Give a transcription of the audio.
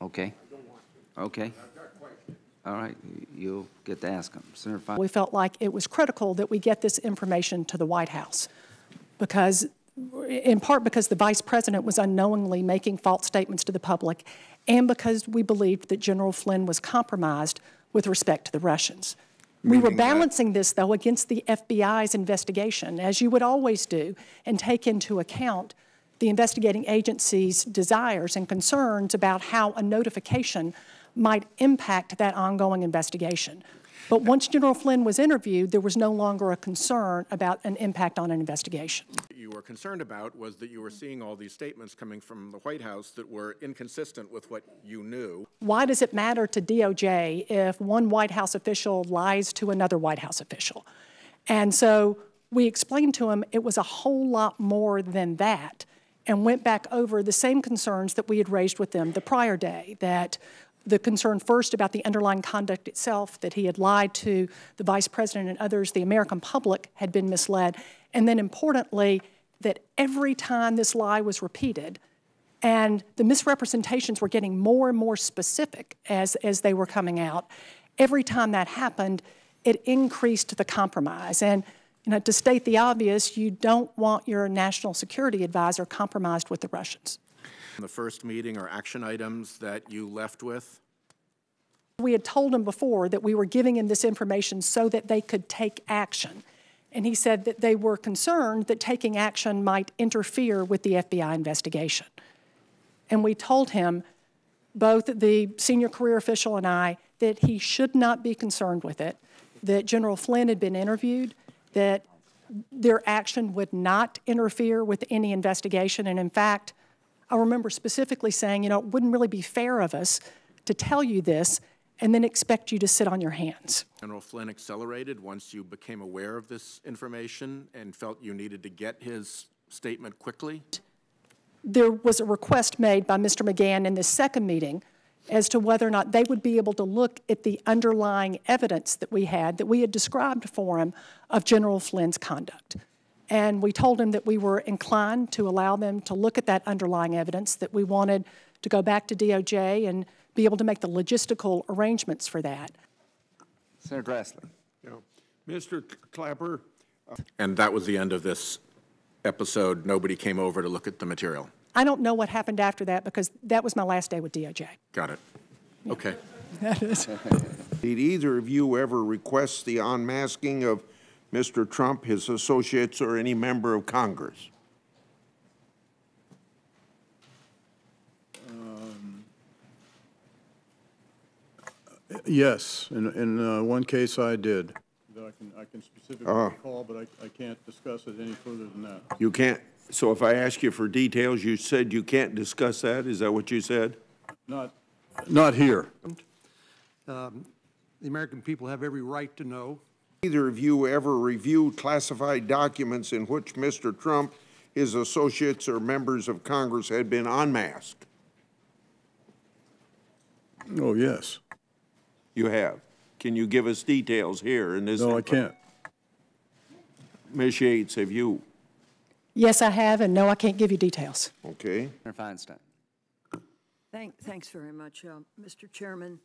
Okay. Okay. All right. You'll get to ask them. Senator Fine. We felt like it was critical that we get this information to the White House because, in part because the Vice President was unknowingly making false statements to the public and because we believed that General Flynn was compromised with respect to the Russians. We were balancing this, though, against the FBI's investigation, as you would always do, and take into account the investigating agency's desires and concerns about how a notification might impact that ongoing investigation. But once General Flynn was interviewed, there was no longer a concern about an impact on an investigation. What you were concerned about was that you were seeing all these statements coming from the White House that were inconsistent with what you knew. Why does it matter to DOJ if one White House official lies to another White House official? And so we explained to him it was a whole lot more than that and went back over the same concerns that we had raised with them the prior day, that the concern first about the underlying conduct itself, that he had lied to the Vice President and others, the American public had been misled, and then importantly, that every time this lie was repeated, and the misrepresentations were getting more and more specific as they were coming out, every time that happened, it increased the compromise. And to state the obvious, you don't want your national security advisor compromised with the Russians. The first meeting or action items that you left with? We had told him before that we were giving him this information so that they could take action. And he said that they were concerned that taking action might interfere with the FBI investigation. And we told him, both the senior career official and I, that he should not be concerned with it, that General Flynn had been interviewed, that their action would not interfere with any investigation, and in fact, I remember specifically saying, it wouldn't really be fair of us to tell you this and then expect you to sit on your hands. General Flynn accelerated once you became aware of this information and felt you needed to get his statement quickly? There was a request made by Mr. McGahn in this second meeting as to whether or not they would be able to look at the underlying evidence that we had described for him of General Flynn's conduct. And we told him that we were inclined to allow them to look at that underlying evidence, that we wanted to go back to DOJ and be able to make the logistical arrangements for that. Senator Grassley. Yeah. Mr. Clapper. And that was the end of this episode. Nobody came over to look at the material. I don't know what happened after that because that was my last day with DOJ. Got it. Yeah. Okay. Did either of you ever request the unmasking of Mr. Trump, his associates, or any member of Congress? Yes, in one case I did. That I can specifically recall, but I can't discuss it any further than that. You can't. So if I ask you for details, you said you can't discuss that. Is that what you said? Not here. The American people have every right to know. Either of you ever reviewed classified documents in which Mr. Trump, his associates, or members of Congress had been unmasked? Oh, yes. You have. Can you give us details here in this? No, I can't. Ms. Yates, have you? Yes, I have, and no, I can't give you details. Okay. Senator Feinstein. Thanks very much, Mr. Chairman.